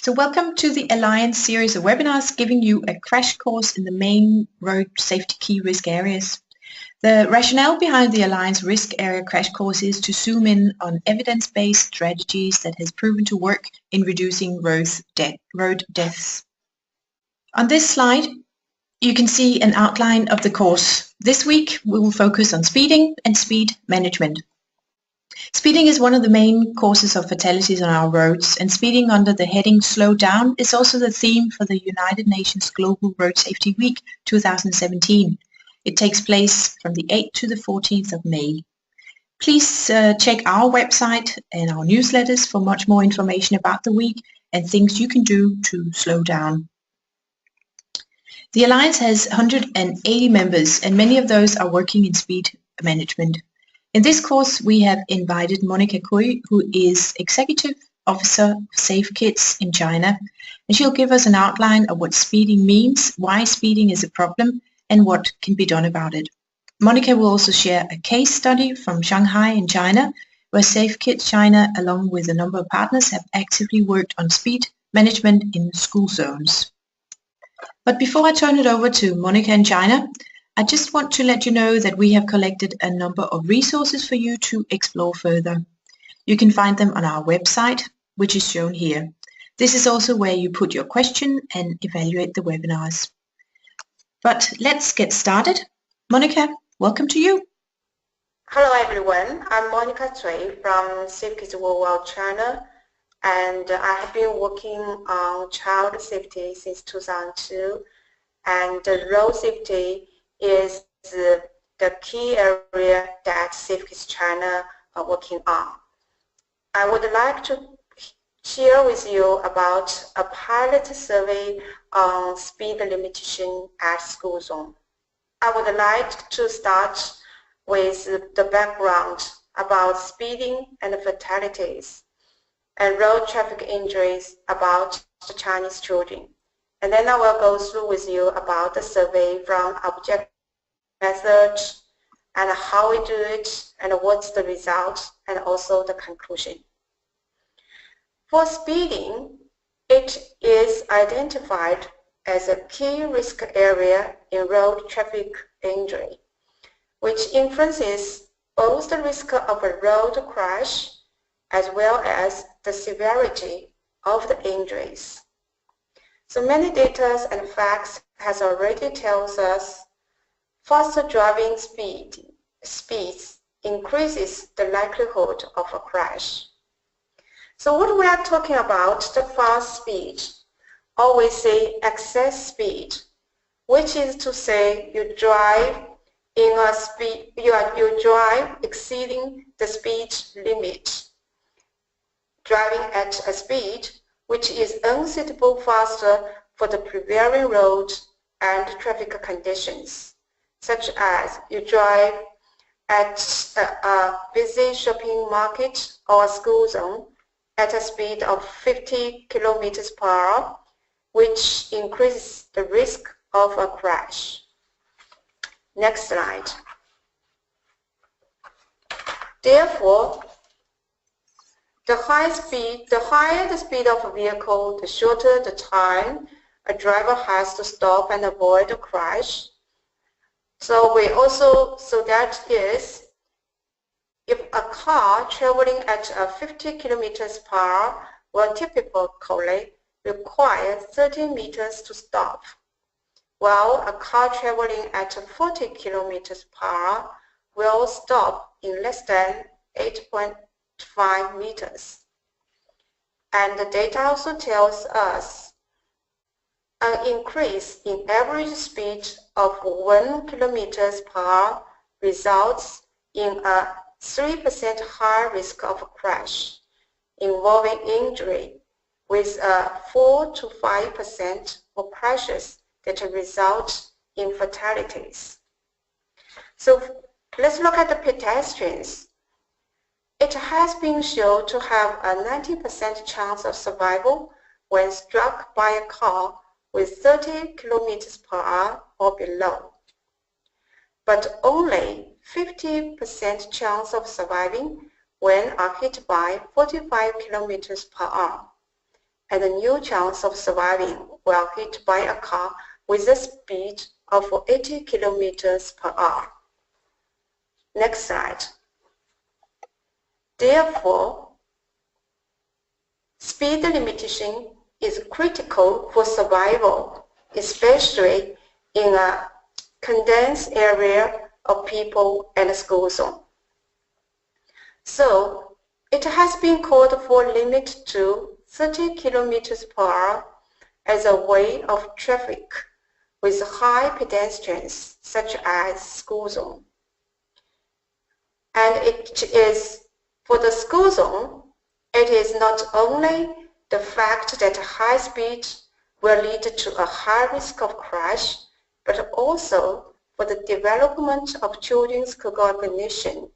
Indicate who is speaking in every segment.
Speaker 1: So welcome to the Alliance series of webinars giving you a crash course in the main road safety key risk areas. The rationale behind the Alliance risk area crash course is to zoom in on evidence-based strategies that has proven to work in reducing road deaths. On this slide, you can see an outline of the course. This week, we will focus on speeding and speed management. Speeding is one of the main causes of fatalities on our roads, and speeding under the heading Slow Down is also the theme for the United Nations Global Road Safety Week 2017. It takes place from the 8th to the 14th of May. Please check our website and our newsletters for much more information about the week and things you can do to slow down. The Alliance has 180 members, and many of those are working in speed management. In this course, we have invited Monica Kui, who is Executive Officer of Safe Kids in China, and she'll give us an outline of what speeding means, why speeding is a problem, and what can be done about it. Monica will also share a case study from Shanghai in China, where Safe Kids China, along with a number of partners, have actively worked on speed management in school zones. But before I turn it over to Monica in China, I just want to let you know that we have collected a number of resources for you to explore further. You can find them on our website, which is shown here. This is also where you put your question and evaluate the webinars. But let's get started. Monica, welcome to you.
Speaker 2: Hello everyone, I'm Monica Cui from Safe Kids Worldwide China, and I have been working on child safety since 2002, and road safety is the key area that Safe Kids China are working on. I would like to share with you about a pilot survey on speed limitation at school zone. I would like to start with the background about speeding and fatalities and road traffic injuries about the Chinese children. And then I will go through with you about the survey from objective method and how we do it and what's the result and also the conclusion. For speeding, it is identified as a key risk area in road traffic injury, which influences both the risk of a road crash as well as the severity of the injuries. So many data and facts has already tells us faster driving speeds increases the likelihood of a crash. So what we are talking about, the fast speed, or we say excess speed, which is to say you drive in a speed, you drive exceeding the speed limit, driving at a speed which is unsuitable faster for the prevailing road and traffic conditions, such as you drive at a busy shopping market or a school zone at a speed of 50 kilometers per hour, which increases the risk of a crash. Next slide. Therefore, the higher the speed of a vehicle, the shorter the time a driver has to stop and avoid a crash. So that is, if a car traveling at 50 kilometers per hour will typically require 30 meters to stop, while a car traveling at 40 kilometers per hour will stop in less than 8.5 meters. And the data also tells us an increase in average speed of 1 kilometers per hour results in a 3% higher risk of a crash involving injury, with 4 to 5% of crashes that result in fatalities. So let's look at the pedestrians. It has been shown to have a 90% chance of survival when struck by a car with 30 kilometers per hour or below, but only 50% chance of surviving when are hit by 45 kilometers per hour, and a new chance of surviving while hit by a car with a speed of 80 kilometers per hour. Next slide. Therefore, speed limitation is critical for survival, especially in a condensed area of people and school zone. So, it has been called for limit to 30 kilometers per hour as a way of traffic with high pedestrians such as school zone. And it is for the school zone, it is not only the fact that high speed will lead to a high risk of crash, but also for the development of children's cognition.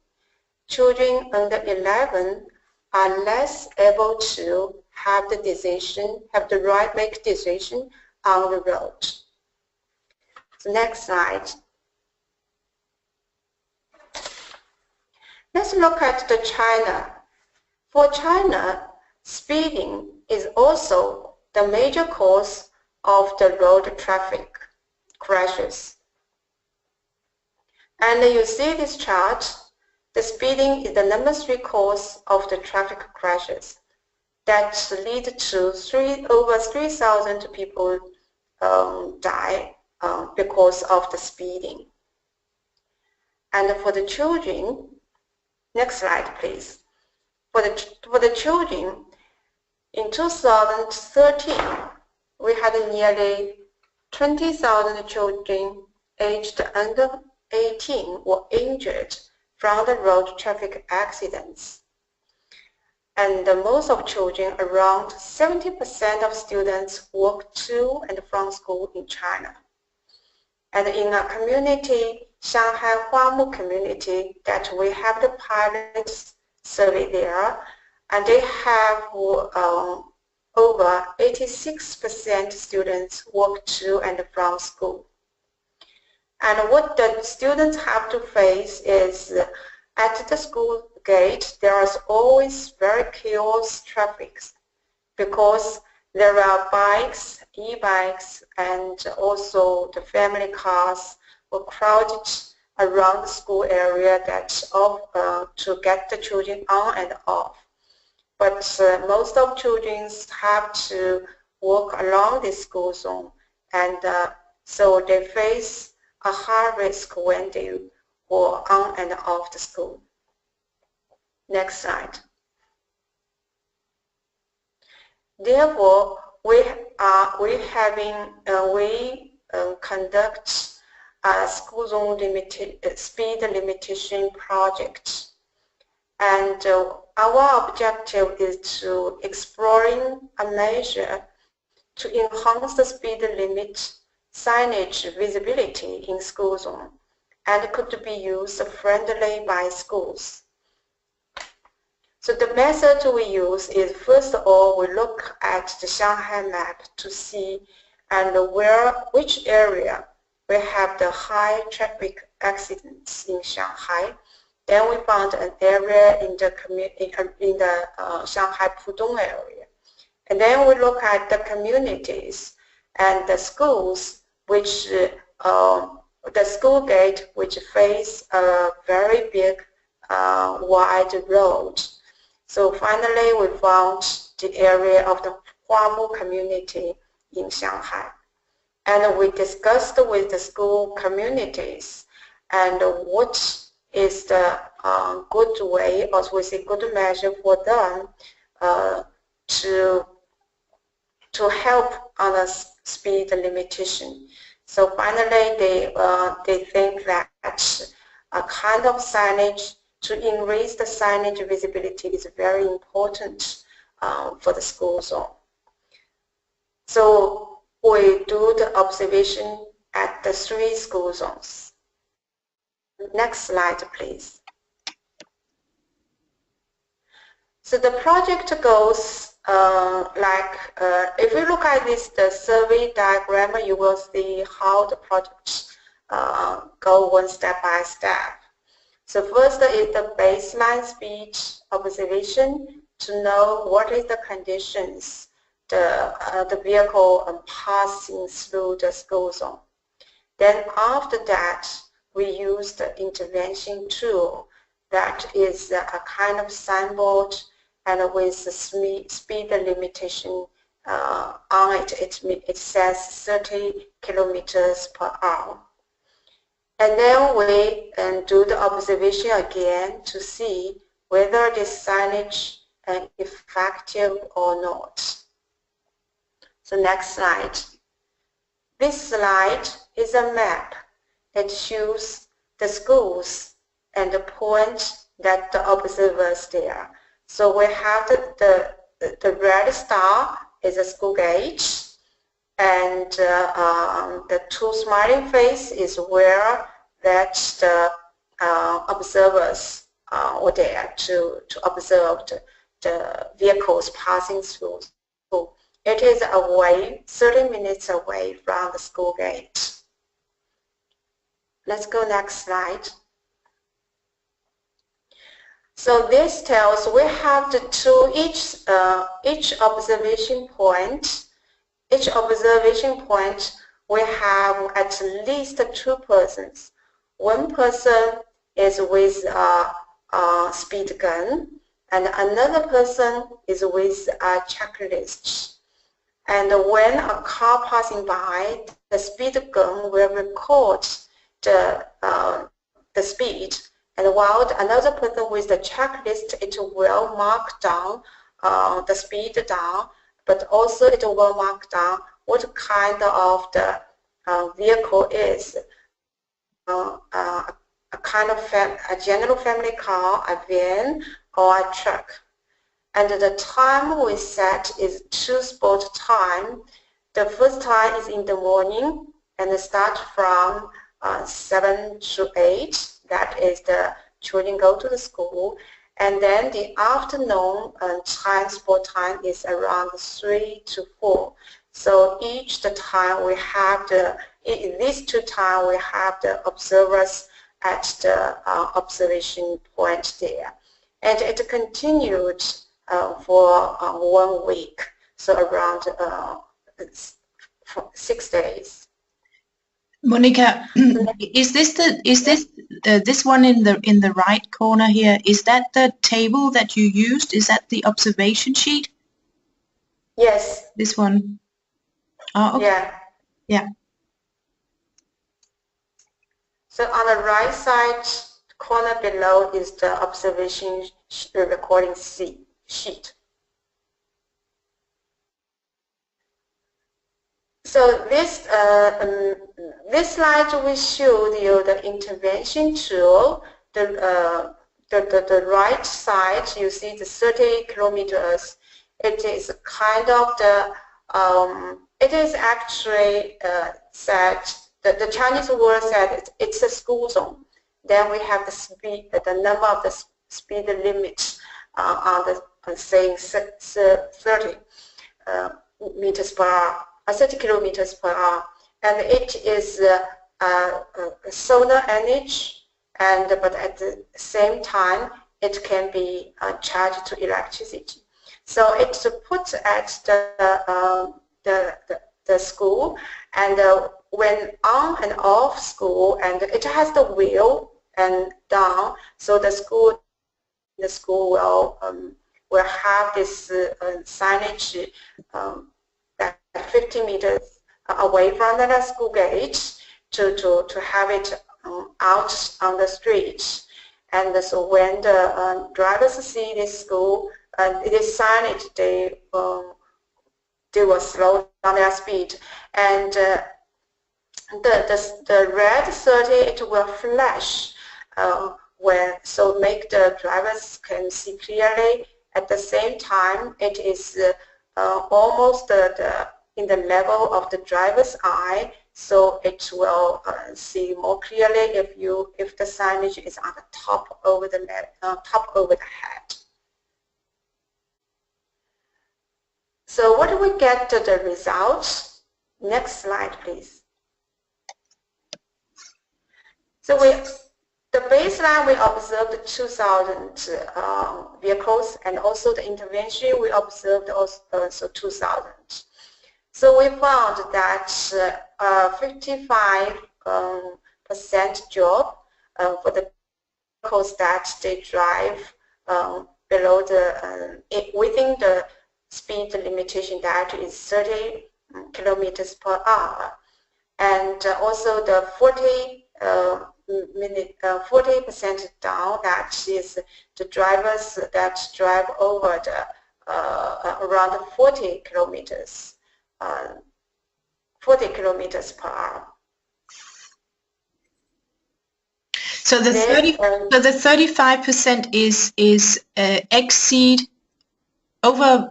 Speaker 2: Children under 11 are less able to have the right make decision on the road. So next slide. Let's look at the China. For China, speeding is also the major cause of the road traffic crashes. And you see this chart, the speeding is the number 3 cause of the traffic crashes that lead to over 3,000 people die because of the speeding. And for the children, next slide please. For the children, in 2013, we had nearly 20,000 children aged under 18 were injured from the road traffic accidents. And most of children, around 70% of students, walk to and from school in China. And in a community, Shanghai Huamu community, that we have the pilot survey there, and they have over 86% students walk to and from school. And what the students have to face is at the school gate, there is always very chaos traffic because there are bikes, e-bikes, and also the family cars were crowded around the school area to get the children on and off. But most of children have to walk along the school zone, and so they face a high risk when they walk on and off the school. Next slide. Therefore, we conduct a school zone speed limitation project, and our objective is to exploring a measure to enhance the speed limit signage visibility in school zone, and could be used friendly by schools. So the method we use is, first of all, we look at the Shanghai map to see which area we have the high traffic accidents in Shanghai. Then we found an area in the Shanghai Pudong area. And then we look at the communities and the schools, which the school gate which face a very big wide road. So finally we found the area of the Huamu community in Shanghai. And we discussed with the school communities and what is the good way, or we say good measure for them to help on a speed limitation. So finally they think that a kind of signage to increase the signage visibility is very important for the school zone. So we do the observation at the 3 school zones. Next slide, please. So the project goes if you look at the survey diagram, you will see how the project go one step by step. So first is the baseline speed observation to know what is the conditions the vehicle passing through the school zone. Then after that, we use the intervention tool that is a kind of signboard and with the speed limitation on it. It says 30 kilometers per hour. And then we do the observation again to see whether this signage is effective or not. So next slide. This slide is a map that shows the schools and the point that the observers there. So we have the red star is a school gate, and the two smiling face is where that the observers were there to observe the vehicles passing through. So it is away, 30 minutes away from the school gate. Let's go next slide. So this tells we have the two each observation point. Each observation point we have at least two persons. One person is with a speed gun, and another person is with a checklist. And when a car passing by, the speed gun will record the speed, and while another person with the checklist, it will mark down the speed down, but also it will mark down what kind of the vehicle is. A kind of a general family car, a van, or a truck. And the time we set is two spot time. The first time is in the morning and start from 7 to 8. That is the children go to the school. And then the afternoon transport time is around 3 to 4. So each the time we have in these two times we have the observers at the observation point there. And it continued for 1 week, so around 6 days.
Speaker 1: Monica, is this this one in the right corner here? Is that the table that you used? Is that the observation sheet?
Speaker 2: Yes.
Speaker 1: This one. Oh, okay.
Speaker 2: Yeah.
Speaker 1: Yeah.
Speaker 2: So on the right side corner below is the observation recording sheet. So this this slide will show you the intervention tool. The right side you see the 30 kilometers. It is kind of the it is actually said the Chinese word said it's a school zone. Then we have the speed, the number of the speed limit on the saying 30 meters per hour. 30 kilometers per hour, and it is solar energy, but at the same time it can be charged to electricity. So it's put at the school, and when on and off school, and it has the wheel and down, so the school will have this signage. 50 meters away from the school gate to have it out on the street. And so when the drivers see this school, this signage, they will slow down their speed. And the red 30, it will flash so make the drivers can see clearly. At the same time, it is almost in the level of the driver's eye, so it will see more clearly if the signage is on the top over the head. So what do we get to the results? Next slide, please. So The baseline we observed 2,000 vehicles, and also the intervention we observed also 2,000. So we found that 55% drop for the vehicles that they drive below the within the speed limitation that is 30 kilometers per hour, and also the 40% down, that is the drivers that drive over the around 40 kilometers per hour.
Speaker 1: So the 35% is over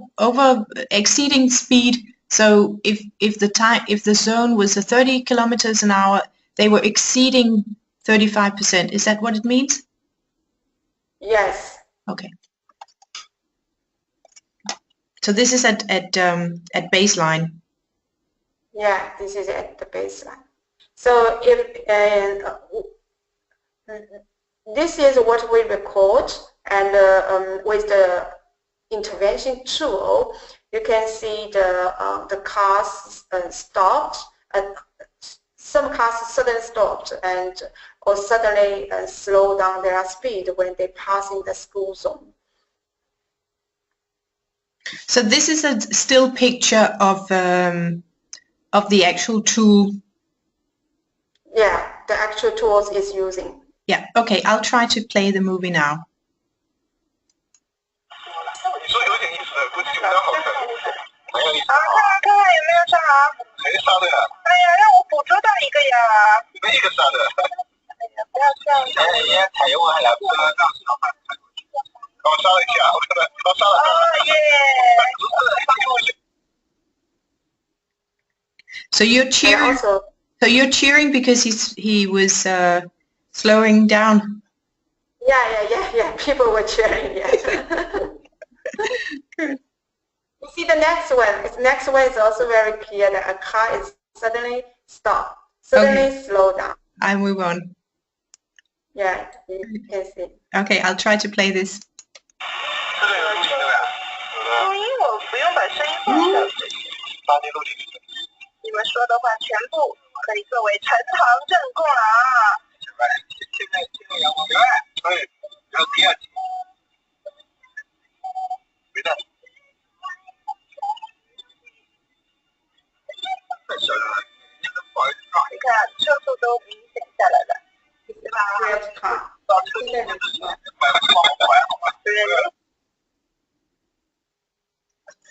Speaker 1: exceeding speed. So if the zone was 30 kilometers an hour, they were exceeding 35%. Is that what it means?
Speaker 2: Yes.
Speaker 1: Okay. So this is at baseline.
Speaker 2: Yeah, this is at the baseline. So if this is what we record, and with the intervention tool, you can see the cars stopped, and some cars suddenly stopped or suddenly slow down their speed when they pass in the school zone.
Speaker 1: So this is a still picture of the actual tool.
Speaker 2: Yeah, the actual tools is using.
Speaker 1: Yeah. Okay. I'll try to play the movie now. So you're cheering. So you're cheering because he was slowing down.
Speaker 2: Yeah. People were cheering. Yes.
Speaker 1: Good.
Speaker 2: You see the next one. The next one is also very clear that a car is suddenly stopped, suddenly slow down.
Speaker 1: I move on.
Speaker 2: Yeah, you can see.
Speaker 1: Okay, I'll try to play this.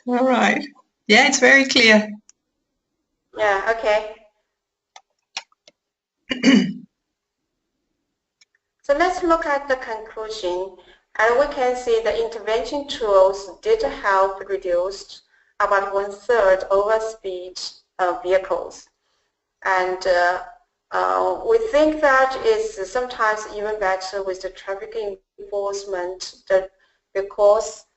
Speaker 1: All right. Yeah, it's very clear.
Speaker 2: Yeah, okay. So let's look at the conclusion, and we can see the intervention tools did help reduce about 1/3 overspeed vehicles. And we think that is sometimes even better with the traffic enforcement, because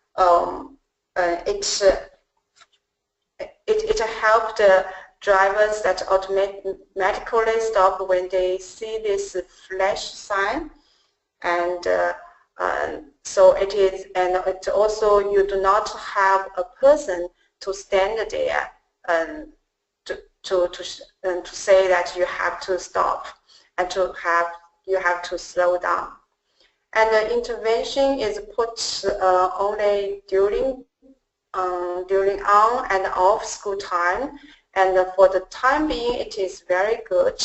Speaker 2: it helped the drivers that automatically stop when they see this flash sign, and so it is, and it also, you do not have a person to stand there and to say that you have to stop and you have to slow down. And the intervention is put only during on and off school time, and for the time being it is very good,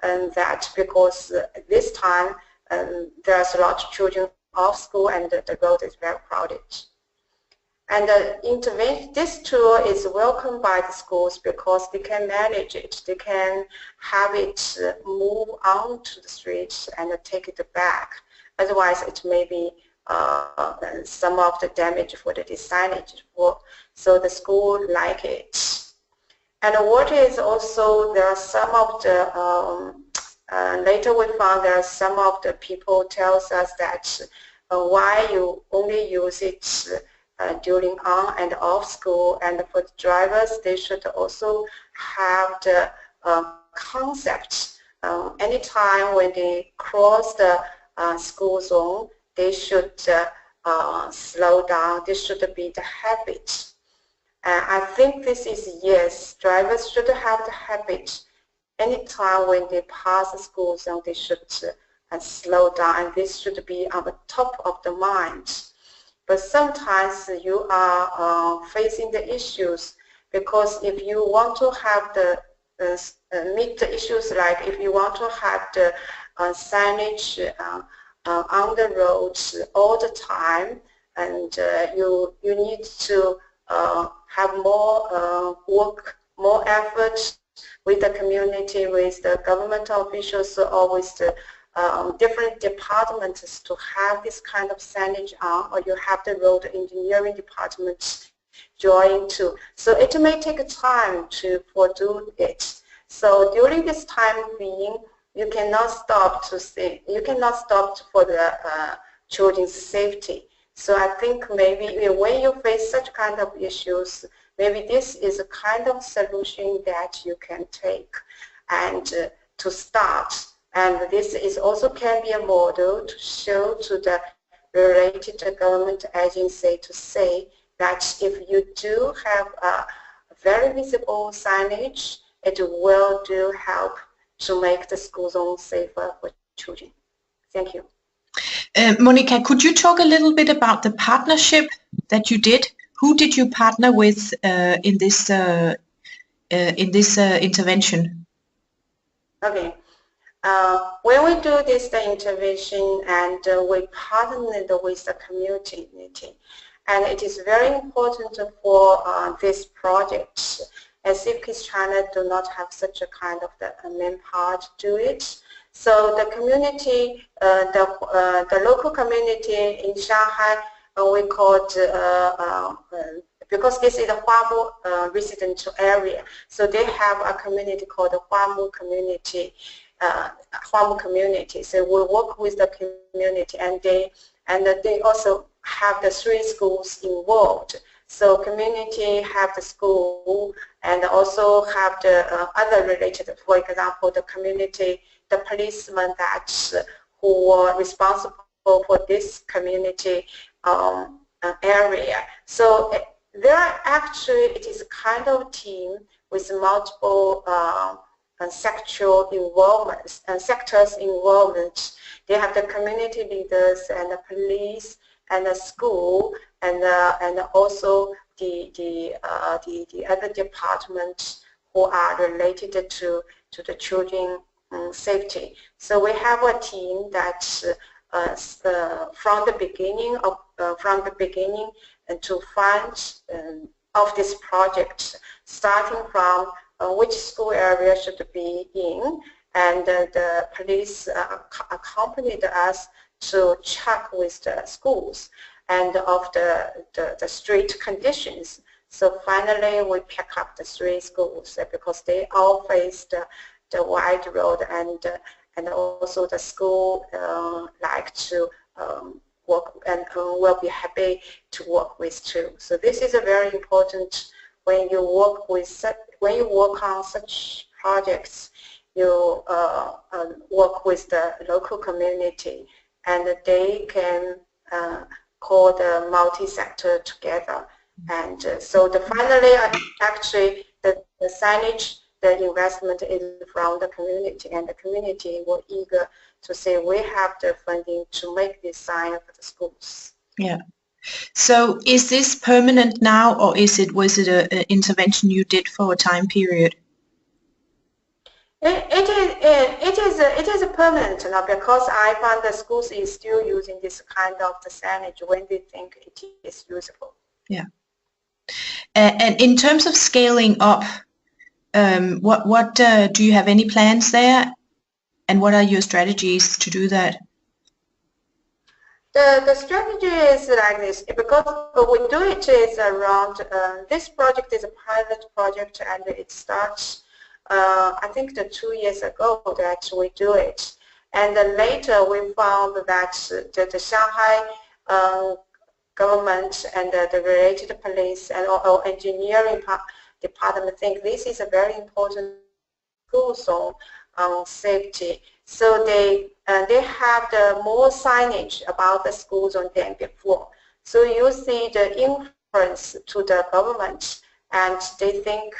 Speaker 2: and that because this time there's a lot of children off school and the road is very crowded. And this tool is welcomed by the schools because they can manage it. They can have it move onto the streets and take it back. Otherwise, it may be some of the damage for the signage. So the school like it. And what is also, there are some of the later we found there are some of the people tells us that why you only use it during on and off school, and for the drivers they should also have the concept anytime when they cross the school zone, they should slow down. This should be the habit. I think this is yes. Drivers should have the habit. Anytime when they pass the school zone, they should slow down, and this should be on the top of the mind. But sometimes you are facing the issues, because if you want to have the meet the issues, like if you want to have the signage on the roads all the time, and you need to have more more effort with the community, with the government officials, or with the different departments to have this kind of signage on, or you have the road engineering department join too. So it may take time for do it. So during this time being, you cannot stop to say, you cannot stop for the children's safety. So I think maybe when you face such kind of issues, maybe this is a kind of solution that you can take and to start. And this is also can be a model to show to the related government agency to say that if you do have a very visible signage, it will do help to make the school zone safer for children. Thank you.
Speaker 1: Monica, could you talk a little bit about the partnership that you did? Who did you partner with in this intervention?
Speaker 2: Okay. When we do this intervention, and we partnered with the community, and it is very important for this project, as CIVKIS China do not have such a kind of the manpower to do it. So the community, the local community in Shanghai, we call it, because this is a Huamu residential area, so they have a community called the Huamu community. So we work with the community, and they also have the 3 schools involved. So community have the school, and also have the other related, for example, the community, the policemen that who were responsible for this community area. So there are actually, it is a kind of team with multiple sectoral involvement and sectors involvement. They have the community leaders and the police and the school, and also the other departments who are related to the children safety. So we have a team that from the beginning and to fund of this project, starting from which school area should be in, and the police accompanied us to check with the schools and of the street conditions. So finally we pick up the 3 schools because they all face the wide road, and also the school like to work and will be happy to work with too. So this is a very important when you work with when you work on such projects. You work with the local community, and they can call the multi-sector together. And so finally, actually, the signage, the investment is from the community, and the community were eager to say we have the funding to make this sign for the schools.
Speaker 1: Yeah. So is this permanent now, or was it an intervention you did for a time period?
Speaker 2: It is permanent now, because I found the schools is still using this kind of the signage when they think it is usable.
Speaker 1: Yeah. And in terms of scaling up, what do you have any plans there, and what are your strategies to do that?
Speaker 2: The strategy is like this, because we do it is around, this project is a pilot project, and it starts I think 2 years ago that we do it. And then later we found that the Shanghai government and the related police and or engineering department think this is a very important school zone on safety. So they have the more signage about the schools than before. So you see the influence to the government, and they think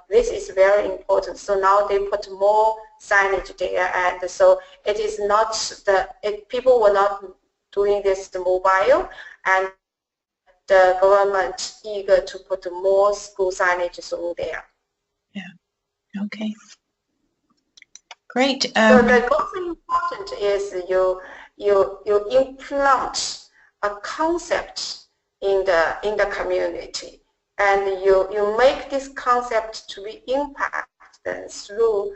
Speaker 2: this is very important. So now they put more signage there, and so it is not people were not doing this mobile, and the government eager to put more school signages on there.
Speaker 1: Yeah. Okay. Great.
Speaker 2: So the most important is you implant a concept in the community, and you make this concept to be impacted through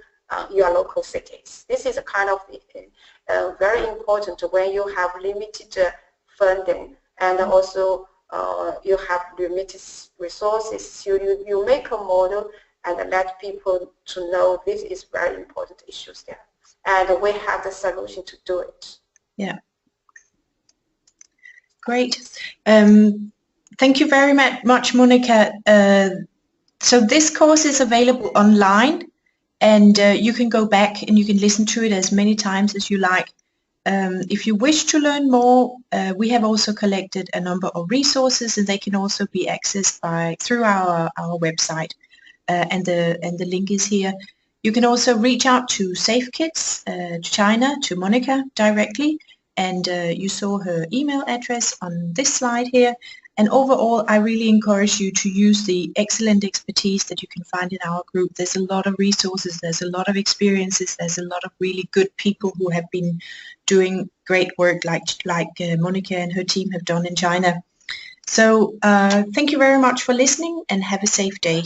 Speaker 2: your local cities. This is a kind of very important when you have limited funding and also you have limited resources. So you make a model and let people to know this is very important issues there. And we have the solution to do it.
Speaker 1: Yeah. Great. Thank you very much, Monica. So this course is available online, and you can go back and you can listen to it as many times as you like. If you wish to learn more, we have also collected a number of resources, and they can also be accessed through our website, and the link is here. You can also reach out to Safe Kids China, to Monica directly, and you saw her email address on this slide here. And overall, I really encourage you to use the excellent expertise that you can find in our group. There's a lot of resources, there's a lot of experiences, there's a lot of really good people who have been doing great work like Monica and her team have done in China. So thank you very much for listening, and have a safe day.